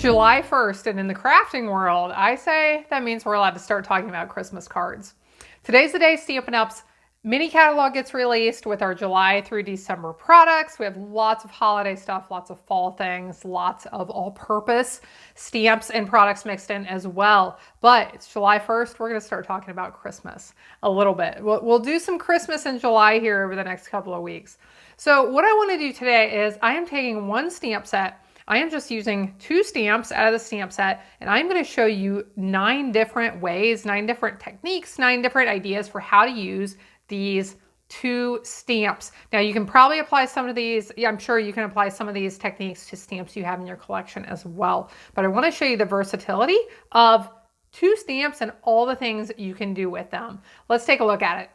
It's July 1st, and in the crafting world, I say that means we're allowed to start talking about Christmas cards. Today's the day Stampin' Up's mini catalog gets released with our July through December products. We have lots of holiday stuff, lots of fall things, lots of all-purpose stamps and products mixed in as well. But it's July 1st, we're going to start talking about Christmas a little bit. We'll do some Christmas in July here over the next couple of weeks. So what I want to do today is I am taking one stamp set. I am just using 2 stamps out of the stamp set, and I'm going to show you 9 different ways, 9 different techniques, 9 different ideas for how to use these 2 stamps. Now you can probably apply some of these, I'm sure you can apply some of these techniques to stamps you have in your collection as well. But I want to show you the versatility of 2 stamps and all the things you can do with them. Let's take a look at it.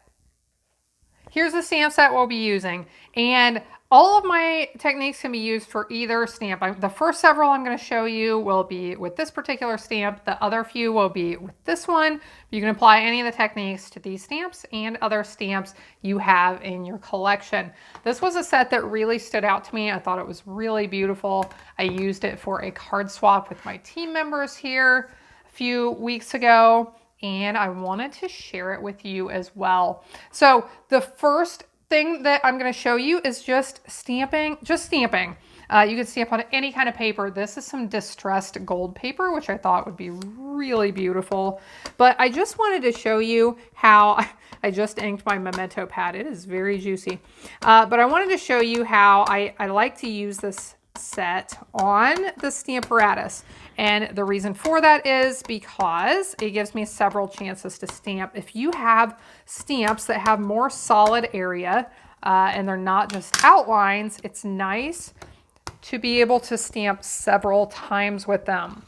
Here's the stamp set we'll be using, and all of my techniques can be used for either stamp. The first several I'm going to show you will be with this particular stamp. The other few will be with this one. You can apply any of the techniques to these stamps and other stamps you have in your collection. This was a set that really stood out to me. I thought it was really beautiful. I used it for a card swap with my team members here a few weeks ago, and I wanted to share it with you as well. So the first thing that I'm going to show you is just stamping. You can stamp on any kind of paper. This is some distressed gold paper, which I thought would be really beautiful. But I just wanted to show you how I just inked my memento pad. It is very juicy. But I wanted to show you how I like to use this set on the Stamparatus. And the reason for that is because it gives me several chances to stamp. If you have stamps that have more solid area and they're not just outlines, it's nice to be able to stamp several times with them.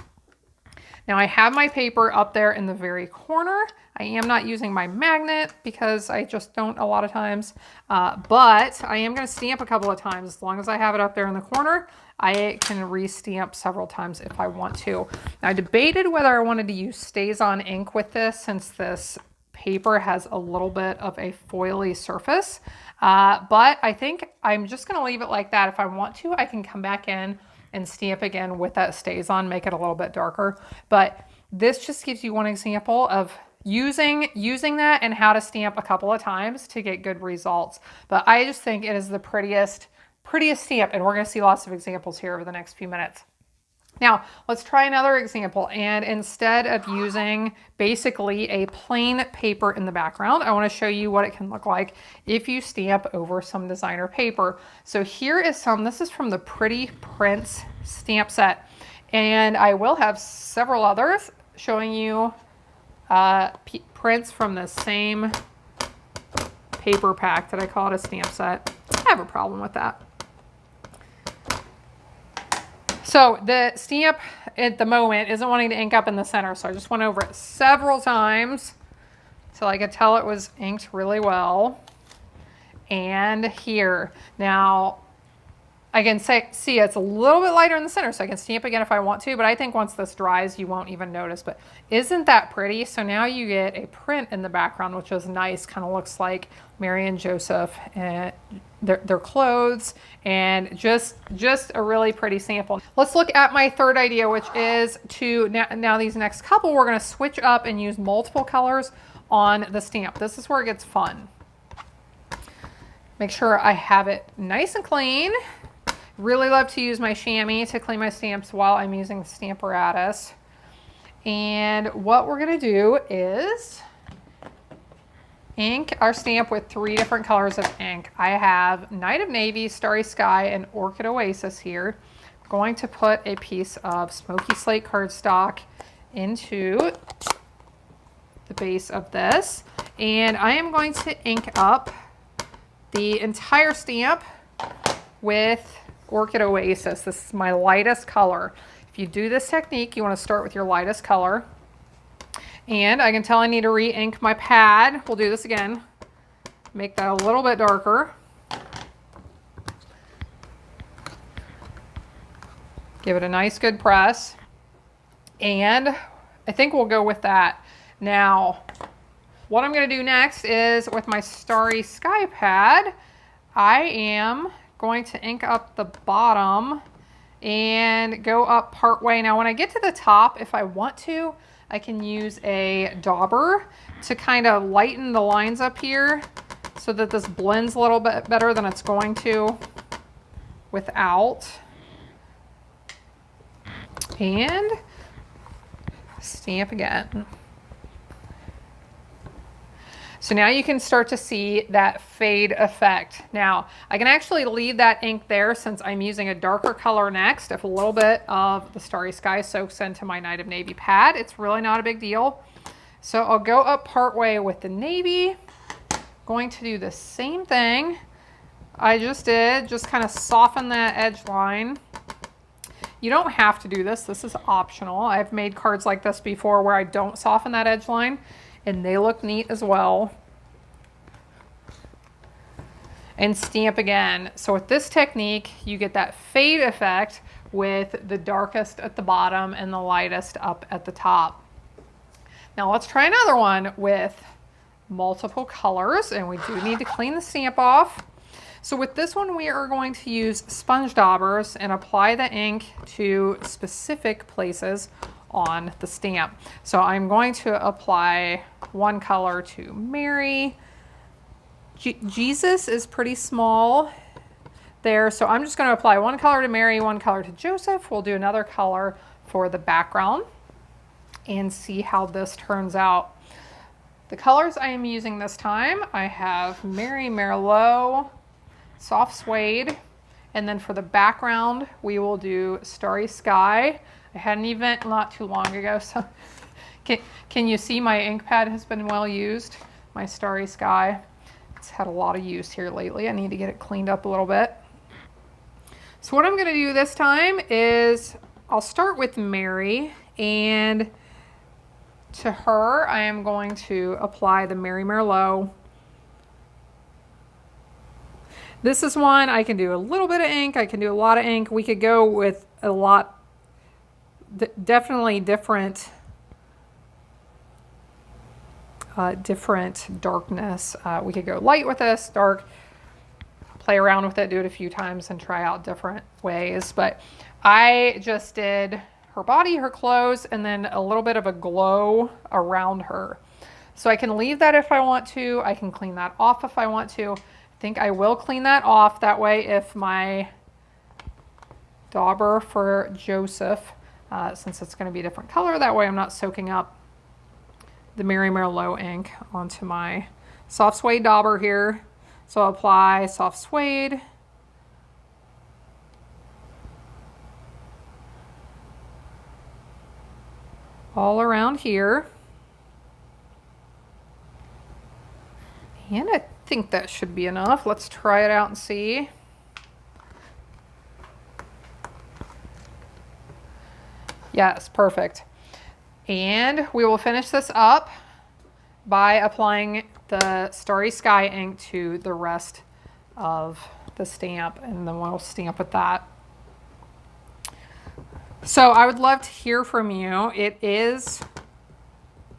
Now I have my paper up there in the very corner. I am not using my magnet because I just don't a lot of times, but I am going to stamp a couple of times. As long as I have it up there in the corner, I can re-stamp several times if I want to. Now, I debated whether I wanted to use Stays-On ink with this, since this paper has a little bit of a foily surface, but I think I'm just going to leave it like that. If I want to, I can come back in and stamp again with that Stays-On, make it a little bit darker. But this just gives you one example of using that and how to stamp a couple of times to get good results. But I just think it is the prettiest stamp, and we're going to see lots of examples here over the next few minutes. Now, let's try another example, and instead of using basically a plain paper in the background, I want to show you what it can look like if you stamp over some designer paper. So here is this is from the Pretty Prints stamp set, and I will have several others showing you prints from the same paper pack that I call it a stamp set. I have a problem with that. So the stamp at the moment isn't wanting to ink up in the center, so I just went over it several times till I could tell it was inked really well. And here, now I can see it's a little bit lighter in the center, so I can stamp again if I want to, but I think once this dries, you won't even notice. But isn't that pretty? So now you get a print in the background, which is nice. Kind of looks like Mary and Joseph and their clothes, and just a really pretty sample. Let's look at my third idea, which is to, now these next couple, we're going to switch up and use multiple colors on the stamp. This is where it gets fun. Make sure I have it nice and clean. Really love to use my chamois to clean my stamps while I'm using the Stamparatus. And what we're going to do is ink our stamp with 3 different colors of ink. I have Night of Navy, Starry Sky, and Orchid Oasis here. I'm going to put a piece of Smoky Slate cardstock into the base of this, and I am going to ink up the entire stamp with Orchid Oasis. This is my lightest color. If you do this technique, you want to start with your lightest color. And I can tell I need to re-ink my pad. We'll do this again. Make that a little bit darker. Give it a nice good press. And I think we'll go with that. Now, what I'm going to do next is with my Starry Sky pad, I am going to ink up the bottom and go up part way. Now, when I get to the top, if I want to, I can use a dauber to kind of lighten the lines up here so that this blends a little bit better than it's going to without. And stamp again. So now you can start to see that fade effect. Now, I can actually leave that ink there since I'm using a darker color next. If a little bit of the Starry Sky soaks into my Night of Navy pad, it's really not a big deal. So I'll go up part way with the navy. Going to do the same thing I just did, just kind of soften that edge line. You don't have to do this. This is optional. I've made cards like this before where I don't soften that edge line, and they look neat as well. And stamp again. So with this technique, you get that fade effect with the darkest at the bottom and the lightest up at the top. Now let's try another one with multiple colors, and we do need to clean the stamp off. So with this one, we are going to use sponge daubers and apply the ink to specific places on the stamp. So I'm going to apply one color to Mary. Jesus is pretty small there, so I'm just going to apply one color to Mary, one color to Joseph. We'll do another color for the background and see how this turns out. The colors I am using this time, I have Mary Merlot, Soft Suede, and then for the background, we will do Starry Sky. I had an event not too long ago, so can you see my ink pad has been well used? My Starry Sky. It's had a lot of use here lately. I need to get it cleaned up a little bit. So what I'm going to do this time is I'll start with Mary, and to her, I am going to apply the Mary Merlot. This is one I can do a little bit of ink. I can do a lot of ink. We could go with a lot, definitely different darkness. We could go light with this, dark, play around with it, do it a few times and try out different ways. But I just did her body, her clothes, and then a little bit of a glow around her. So I can leave that if I want to. I can clean that off if I want to. I think I will clean that off. That way, if my dauber for Joseph, since it's going to be a different color, that way I'm not soaking up the Mary Merlot ink onto my soft suede dauber here. So I'll apply soft suede. All around here. And I think that should be enough. Let's try it out and see. Yes, perfect. And we will finish this up by applying the Starry Sky ink to the rest of the stamp, and then we'll stamp with that. So I would love to hear from you. It is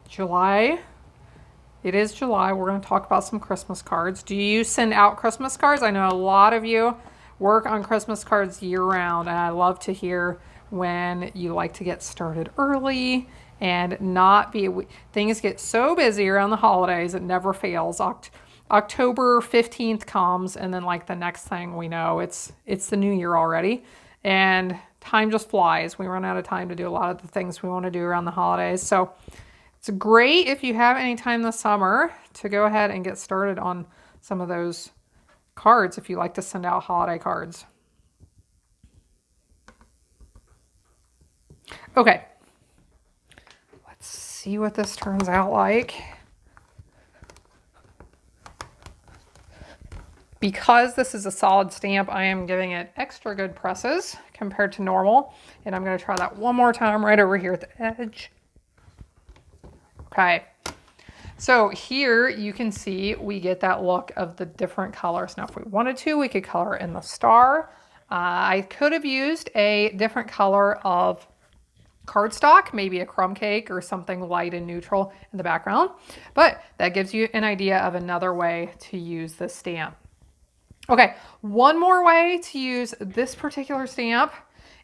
July. It is July. We're going to talk about some Christmas cards. Do you send out Christmas cards? I know a lot of you work on Christmas cards year round, and I love to hear when you like to get started early and not be, things get so busy around the holidays, it never fails. October 15th comes, and then like the next thing we know, it's the new year already, and time just flies. We run out of time to do a lot of the things we want to do around the holidays. So it's great if you have any time this summer to go ahead and get started on some of those cards if you like to send out holiday cards. Okay, let's see what this turns out like. Because this is a solid stamp, I am giving it extra good presses compared to normal. And I'm going to try that one more time right over here at the edge. Okay, so here you can see we get that look of the different colors. Now, if we wanted to, we could color in the star. I could have used a different color of cardstock, maybe a crumb cake or something light and neutral in the background, but that gives you an idea of another way to use this stamp. Okay, one more way to use this particular stamp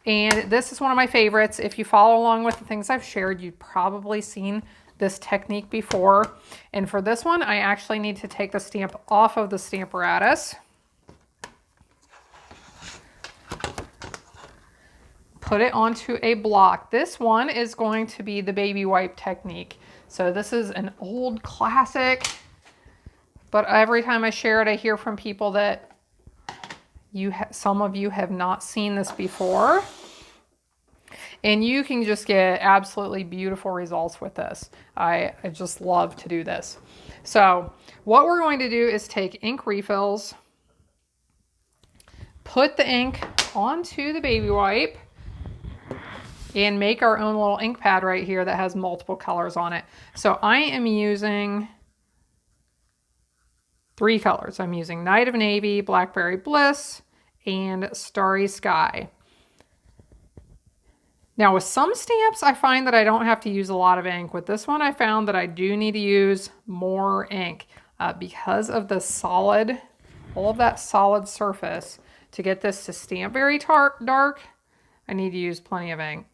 And this is one of my favorites. If you follow along with the things I've shared, you've probably seen this technique before. And for this one, I actually need to take the stamp off of the Stamparatus. Put it onto a block. This one is going to be the baby wipe technique. So this is an old classic, but every time I share it, I hear from people that some of you have not seen this before. And you can just get absolutely beautiful results with this. I just love to do this. So what we're going to do is take ink refills, put the ink onto the baby wipe, and make our own little ink pad right here that has multiple colors on it. So I am using 3 colors. I'm using Night of Navy, Blackberry Bliss, and Starry Sky. Now with some stamps, I find that I don't have to use a lot of ink. With this one, I found that I do need to use more ink because of the solid, all of that solid surface. To get this to stamp very dark, I need to use plenty of ink.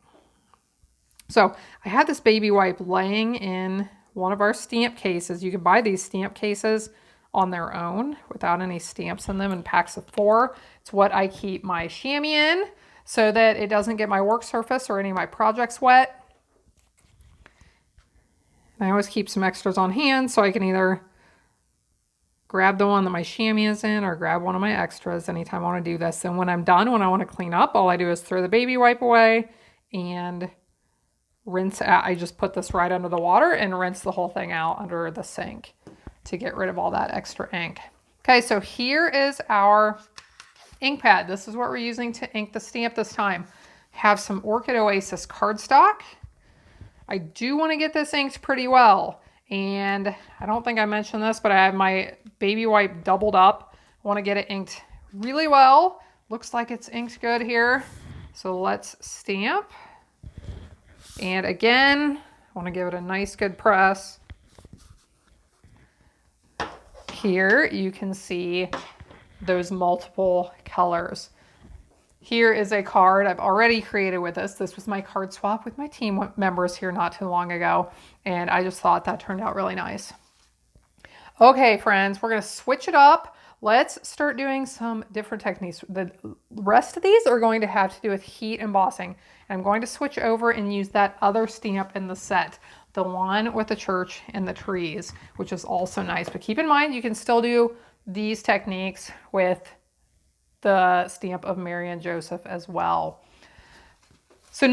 So I had this baby wipe laying in one of our stamp cases. You can buy these stamp cases on their own without any stamps in them in packs of 4. It's what I keep my chamois in so that it doesn't get my work surface or any of my projects wet. And I always keep some extras on hand so I can either grab the one that my chamois is in or grab one of my extras anytime I want to do this. And when I'm done, when I want to clean up, all I do is throw the baby wipe away and rinse out. I just put this right under the water and rinse the whole thing out under the sink to get rid of all that extra ink. Okay, so here is our ink pad. This is what we're using to ink the stamp this time. Have some Orchid Oasis cardstock. I do want to get this inked pretty well. And I don't think I mentioned this, but I have my baby wipe doubled up. I want to get it inked really well. Looks like it's inked good here. So let's stamp. And again, I want to give it a nice good press. Here you can see those multiple colors. Here is a card I've already created with this. This was my card swap with my team members here not too long ago, and I just thought that turned out really nice. Okay, friends, we're going to switch it up. Let's start doing some different techniques. The rest of these are going to have to do with heat embossing. And I'm going to switch over and use that other stamp in the set, the one with the church and the trees, which is also nice. But keep in mind, you can still do these techniques with the stamp of Mary and Joseph as well. So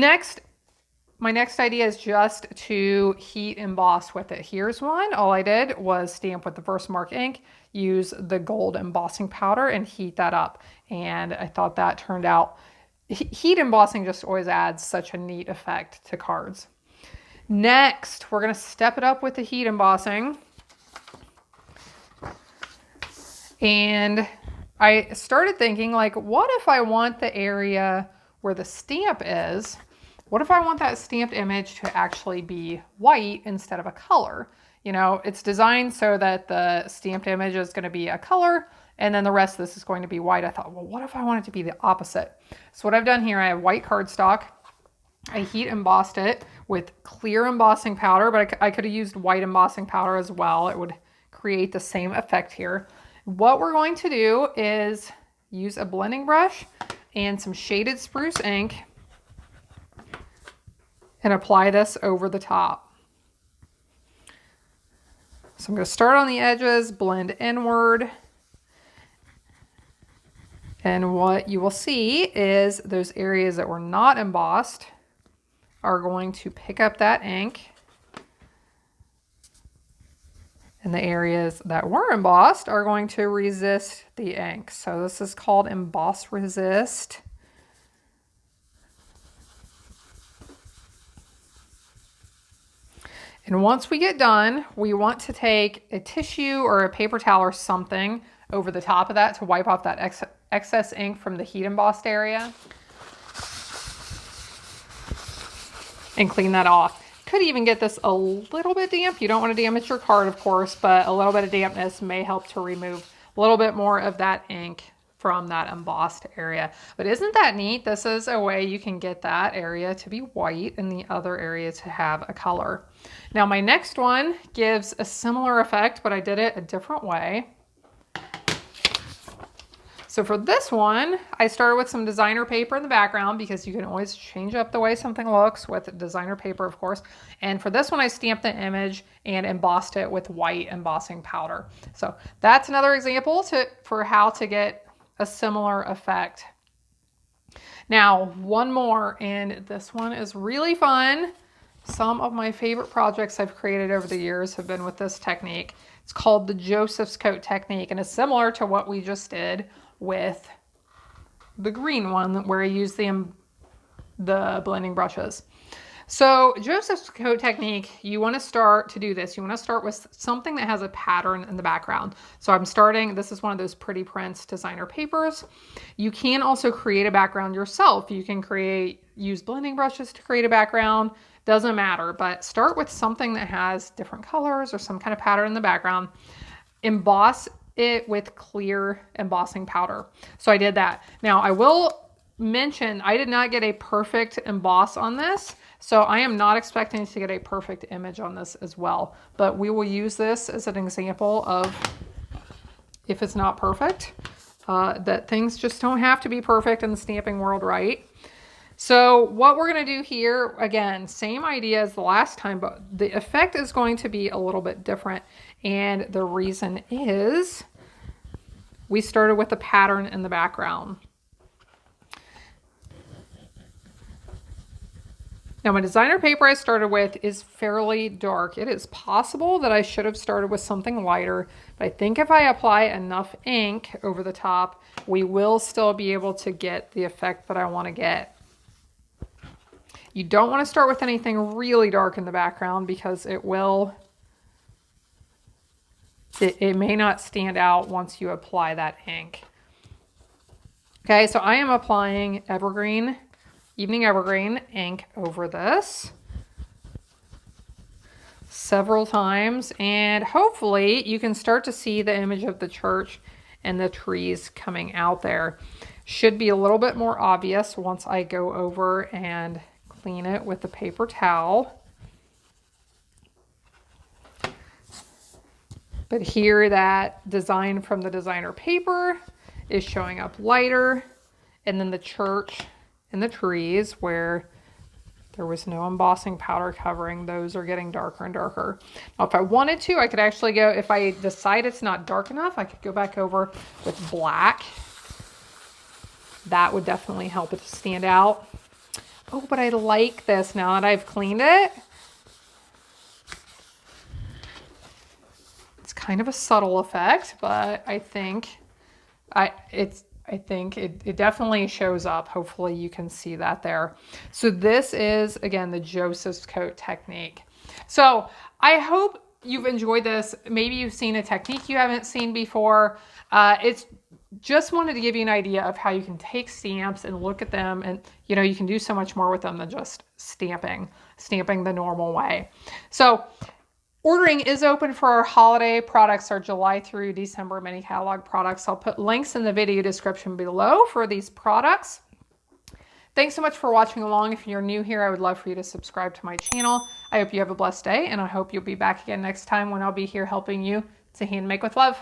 my next idea is just to heat emboss with it. Here's one. All I did was stamp with the Versamark ink, use the gold embossing powder and heat that up. And I thought that turned out, heat embossing just always adds such a neat effect to cards. Next, we're going to step it up with the heat embossing. And I started thinking, like, what if I want the area where the stamp is, what if I want that stamped image to actually be white instead of a color? You know, it's designed so that the stamped image is going to be a color and then the rest of this is going to be white. I thought, well, what if I want it to be the opposite? So what I've done here, I have white cardstock. I heat embossed it with clear embossing powder, but I could have used white embossing powder as well. It would create the same effect here. What we're going to do is use a blending brush and some shaded spruce ink and apply this over the top. So I'm going to start on the edges, blend inward. And what you will see is those areas that were not embossed are going to pick up that ink. And the areas that were embossed are going to resist the ink. So this is called Emboss Resist. And once we get done, we want to take a tissue or a paper towel or something over the top of that to wipe off that excess ink from the heat embossed area and clean that off. Could even get this a little bit damp. You don't want to damage your card, of course, but a little bit of dampness may help to remove a little bit more of that ink from that embossed area. But isn't that neat? This is a way you can get that area to be white and the other area to have a color. Now my next one gives a similar effect, but I did it a different way. So for this one, I started with some designer paper in the background because you can always change up the way something looks with designer paper, of course. And for this one, I stamped the image and embossed it with white embossing powder. So that's another example for how to get a similar effect. Now, one more, and this one is really fun. Some of my favorite projects I've created over the years have been with this technique. It's called the Joseph's Coat technique, and it's similar to what we just did with the green one where I use the blending brushes. So Joseph's Coat technique, you want to start to do this. You want to start with something that has a pattern in the background. So I'm starting, this is one of those Pretty Prints designer papers. You can also create a background yourself. You can use blending brushes to create a background. Doesn't matter, but start with something that has different colors or some kind of pattern in the background. Emboss it with clear embossing powder. So I did that. Now I will mention I did not get a perfect emboss on this, so I am not expecting to get a perfect image on this as well, but we will use this as an example of if it's not perfect, that things just don't have to be perfect in the stamping world, right? So what we're going to do here, again, same idea as the last time, but the effect is going to be a little bit different. And the reason is we started with a pattern in the background. Now my designer paper I started with is fairly dark. It is possible that I should have started with something lighter, but I think if I apply enough ink over the top, we will still be able to get the effect that I want to get. You don't want to start with anything really dark in the background because it may not stand out once you apply that ink. Okay, so I am applying Evening Evergreen ink over this several times, and hopefully you can start to see the image of the church and the trees coming out there. Should be a little bit more obvious once I go over and clean it with the paper towel. But here that design from the designer paper is showing up lighter, and then the church and the trees where there was no embossing powder covering, those are getting darker and darker. Now if I wanted to, I could actually go, if I decide it's not dark enough, I could go back over with black. That would definitely help it to stand out. Oh, but I like this now that I've cleaned it. It's kind of a subtle effect, but I think it definitely shows up. Hopefully you can see that there. So this is, again, the Joseph's Coat technique. So I hope you've enjoyed this. Maybe you've seen a technique you haven't seen before. It's just wanted to give you an idea of how you can take stamps and look at them, and you can do so much more with them than just stamping the normal way. So ordering is open for our holiday products, our July through December mini catalog products. I'll put links in the video description below for these products. Thanks so much for watching along. If you're new here, I would love for you to subscribe to my channel. I hope you have a blessed day, and I hope you'll be back again next time when I'll be here helping you to hand make with love.